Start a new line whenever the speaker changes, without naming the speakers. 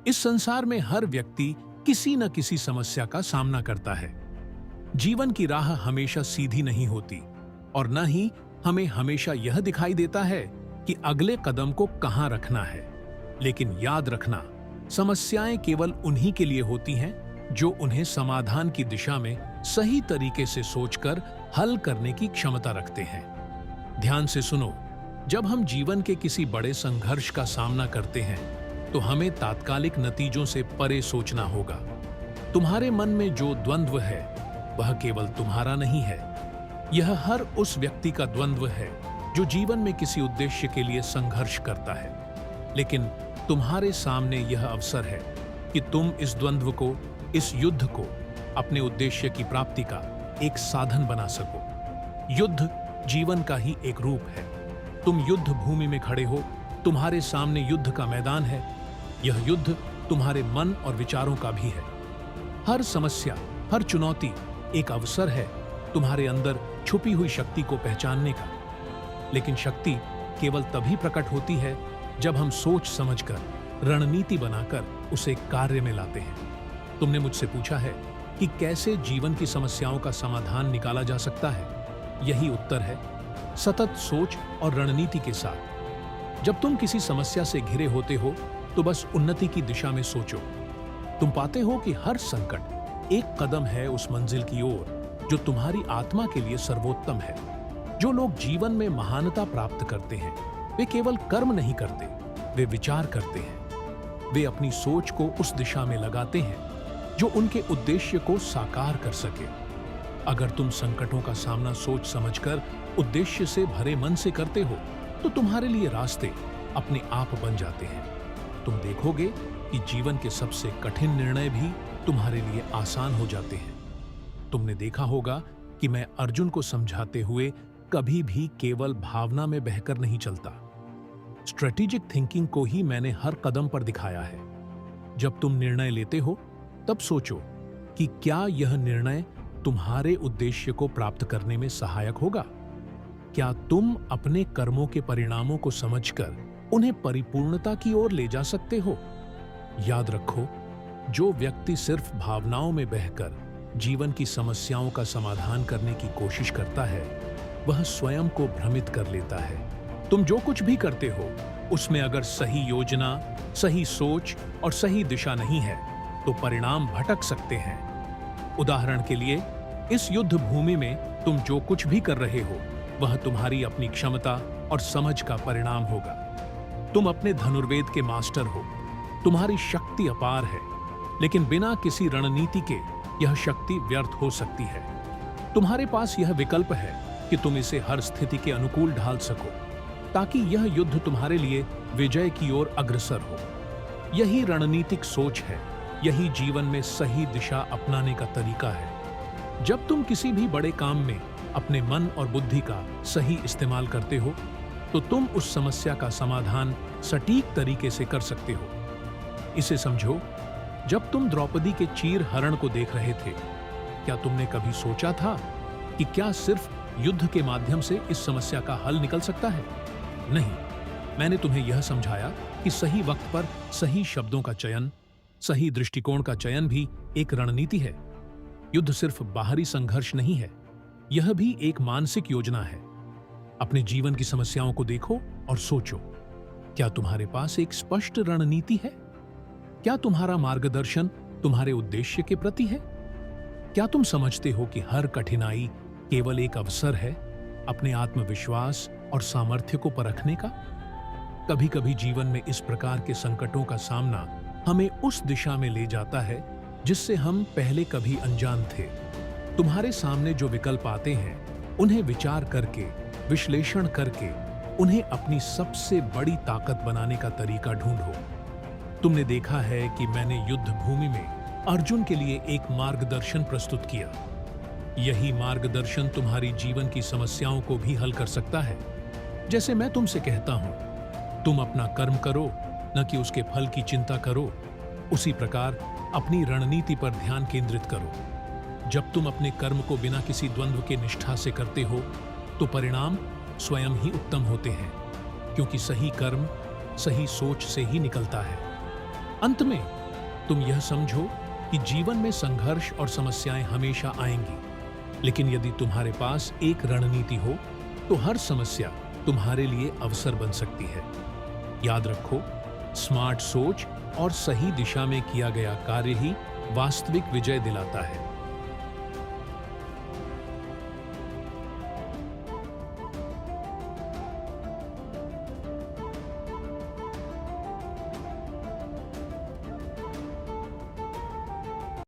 इस संसार में हर व्यक्ति किसी न किसी समस्या का सामना करता है। जीवन की राह हमेशा सीधी नहीं होती और न ही हमें हमेशा यह दिखाई देता है कि अगले कदम को कहां रखना है। लेकिन याद रखना, समस्याएं केवल उन्हीं के लिए होती हैं जो उन्हें समाधान की दिशा में सही तरीके से सोचकर हल करने की क्षमता रखते हैं। ध्यान से सुनो, जब हम जीवन के किसी बड़े संघर्ष का सामना करते हैं तो हमें तात्कालिक नतीजों से परे सोचना होगा। तुम्हारे मन में जो द्वंद्व है वह केवल तुम्हारा नहीं है, यह हर उस व्यक्ति का द्वंद्व है जो जीवन में किसी उद्देश्य के लिए संघर्ष करता है। लेकिन तुम्हारे सामने यह अवसर है कि तुम इस द्वंद्व को, इस युद्ध को अपने उद्देश्य की प्राप्ति का एक साधन बना सको। युद्ध जीवन का ही एक रूप है। तुम युद्ध भूमि में खड़े हो, तुम्हारे सामने युद्ध का मैदान है। यह युद्ध तुम्हारे मन और विचारों का भी है। हर समस्या, हर चुनौती एक अवसर है तुम्हारे अंदर छुपी हुई शक्ति को पहचानने का। लेकिन शक्ति केवल तभी प्रकट होती है जब हम सोच समझकर, रणनीति बनाकर उसे कार्य में लाते हैं। तुमने मुझसे पूछा है कि कैसे जीवन की समस्याओं का समाधान निकाला जा सकता है। यही उत्तर है, सतत सोच और रणनीति के साथ। जब तुम किसी समस्या से घिरे होते हो तो बस उन्नति की दिशा में सोचो। तुम पाते हो कि हर संकट एक कदम है उस मंजिल की ओर जो तुम्हारी आत्मा के लिए सर्वोत्तम है। जो लोग जीवन में महानता प्राप्त करते हैं वे केवल कर्म नहीं करते, वे विचार करते हैं। वे अपनी सोच को उस दिशा में लगाते हैं जो उनके उद्देश्य को साकार कर सके। अगर तुम संकटों का सामना सोच समझकर, उद्देश्य से भरे मन से करते हो तो तुम्हारे लिए रास्ते अपने आप बन जाते हैं। तुम देखोगे कि जीवन के सबसे कठिन निर्णय भी तुम्हारे लिए आसान हो जाते हैं। तुमने देखा होगा कि मैं अर्जुन को समझाते हुए कभी भी केवल भावना में बहकर नहीं चलता। स्ट्रेटेजिक थिंकिंग को ही मैंने हर कदम पर दिखाया है। जब तुम निर्णय लेते हो तब सोचो कि क्या यह निर्णय तुम्हारे उद्देश्य को प्राप्त करने में सहायक होगा। क्या तुम अपने कर्मों के परिणामों को समझकर उन्हें परिपूर्णता की ओर ले जा सकते हो। याद रखो, जो व्यक्ति सिर्फ भावनाओं में बहकर जीवन की समस्याओं का समाधान करने की कोशिश करता है वह स्वयं को भ्रमित कर लेता है। तुम जो कुछ भी करते हो उसमें अगर सही योजना, सही सोच और सही दिशा नहीं है तो परिणाम भटक सकते हैं। उदाहरण के लिए, इस युद्ध भूमि में तुम जो कुछ भी कर रहे हो वह तुम्हारी अपनी क्षमता और समझ का परिणाम होगा। तुम अपने धनुर्वेद के मास्टर हो, तुम्हारी शक्ति अपार है, लेकिन बिना किसी रणनीति के यह शक्ति व्यर्थ हो सकती है। तुम्हारे पास यह विकल्प है कि तुम इसे हर स्थिति के अनुकूल ढाल सको ताकि यह युद्ध तुम्हारे लिए विजय की ओर अग्रसर हो। यही रणनीतिक सोच है, यही जीवन में सही दिशा अपनाने का तरीका है। जब तुम किसी भी बड़े काम में अपने मन और बुद्धि का सही इस्तेमाल करते हो तो तुम उस समस्या का समाधान सटीक तरीके से कर सकते हो। इसे समझो, जब तुम द्रौपदी के चीर हरण को देख रहे थे, क्या तुमने कभी सोचा था कि क्या सिर्फ युद्ध के माध्यम से इस समस्या का हल निकल सकता है? नहीं, मैंने तुम्हें यह समझाया कि सही वक्त पर सही शब्दों का चयन, सही दृष्टिकोण का चयन भी एक रणनीति है। युद्ध सिर्फ बाहरी संघर्ष नहीं है, यह भी एक मानसिक योजना है। अपने जीवन की समस्याओं को देखो और सोचो, क्या तुम्हारे पास एक स्पष्ट रणनीति है? क्या तुम्हारा मार्गदर्शन तुम्हारे उद्देश्य के प्रति है? क्या तुम समझते हो कि हर कठिनाई केवल एक अवसर है अपने आत्मविश्वास और सामर्थ्य को परखने का? कभी कभी जीवन में इस प्रकार के संकटों का सामना हमें उस दिशा में ले जाता है जिससे हम पहले कभी अनजान थे। तुम्हारे सामने जो विकल्प आते हैं उन्हें विचार करके, विश्लेषण करके उन्हें अपनी सबसे बड़ी ताकत बनाने का तरीका ढूंढो। तुमने देखा है कि मैंने युद्ध भूमि में अर्जुन के लिए एक मार्गदर्शन प्रस्तुत किया। यही मार्गदर्शन तुम्हारी जीवन की समस्याओं को भी हल कर सकता है। जैसे मैं तुमसे कहता हूं, तुम अपना कर्म करो, न कि उसके फल की चिंता करो। उसी प्रकार अपनी रणनीति पर ध्यान केंद्रित करो। जब तुम अपने कर्म को बिना किसी द्वंद्व के निष्ठा से करते हो तो परिणाम स्वयं ही उत्तम होते हैं, क्योंकि सही कर्म सही सोच से ही निकलता है। अंत में तुम यह समझो कि जीवन में संघर्ष और समस्याएं हमेशा आएंगी, लेकिन यदि तुम्हारे पास एक रणनीति हो तो हर समस्या तुम्हारे लिए अवसर बन सकती है। याद रखो, स्मार्ट सोच और सही दिशा में किया गया कार्य ही वास्तविक विजय दिलाता है।